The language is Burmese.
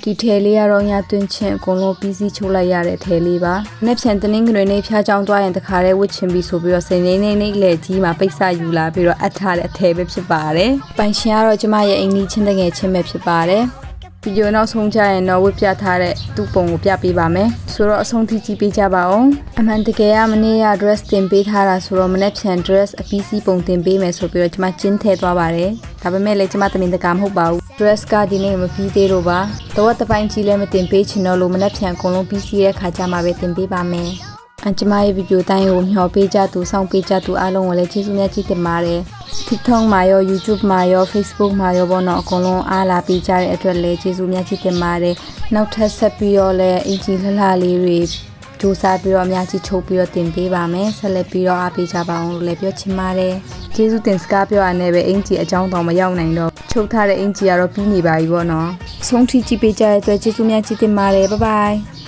ဒီထဲလေးကတော့ညတွင်းချင်းအကုန်လုံးပြီးစီးချိုးလိုက်ရတဲ့ထဲလေးပါ။နှစ်ဖြန်တင်းငွေနေဖျားချောင်းသွားရင်တခါတည်းဝစ်ချင်ပြီးဆိုပြီးတော့စိန်နေနေလေကြီးမှာပိတ်ဆယူလာပြီးတော့အပ်ထားတဲ့အထဲပဲဖြစ်ပါတယ်။ပိုင်ရှင်ကတော့ကျမရဲ့အိမ်ကြီးချင်းတငယ်ချင်းပဲဖြစ်ပါတယ်။ဗီဒီယိုနောက်ဆုံးကြရင်တော့ဝစ်ပြထားတဲ့သူ့ပုံကိုပြပေးပါမယ်။ဆိုတော့အဆုံးထိကြည့်ပေးကြပါဦး။အမှန်တကယ်ကမနေ့က dress တင်ပေးထားတာဆိုတော့မနေ့ဖြန် dress အပီးစီးပုံတင်ပေးမယ်ဆိုပြီးတော့ကျမကျင်းထဲသွားပါတယ်။ဒါပေမဲ့လည်းကျမတမင်တကာမဟုတ်ပါဘူး။ dress ကဒီနေ့မပြီးသေးတော့ပါ။တော့တပိုင်းကြီးလည်းမတင်ပေးချင်တော့လို့မနေ့ဖြန်အကုန်လုံးပြီးစီးတဲ့ခါကျမှပဲတင်ပေးပါမယ်။ကျမရဲ့ဗီဒီယိုတိုင်းကိုမျှော်ပေးကြသူစောင့်ပေးကြသူအားလုံးကိုလည်းကျေးဇူးများကြီးတင်ပါတယ်။ TikTok မှာရော YouTube မှာရော Facebook မှာရောပေါ့နော်အကုန်လုံးအားလာပေးကြတဲ့အတွက်လည်းကျေးဇူးများကြီးတင်ပါတယ်။နောက်ထပ်ဆက်ပြီးတော့လည်းအင်ဂျီလှလှလေးတွေစူးစမ်းပြီးတော့အများကြီးထုတ်ပြီးတော့တင်ပေးပါမယ်။ဆက်လက်ပြီးတော့အားပေးကြပါအောင်လို့လည်းပြောချင်ပါတယ်။ကျေးဇူးတင်စကားပြောရတဲ့ပဲအင်ဂျီအကြောင်းတောင်မရောက်နိုင်တော့ချုပ်ထားတဲ့အင်ဂျီကတော့ပြီးနေပါပြီပေါ့နော်။ဆုံးထိကြည့်ပေးကြတဲ့အတွက်ကျေးဇူးများကြီးတင်ပါတယ်။ Bye bye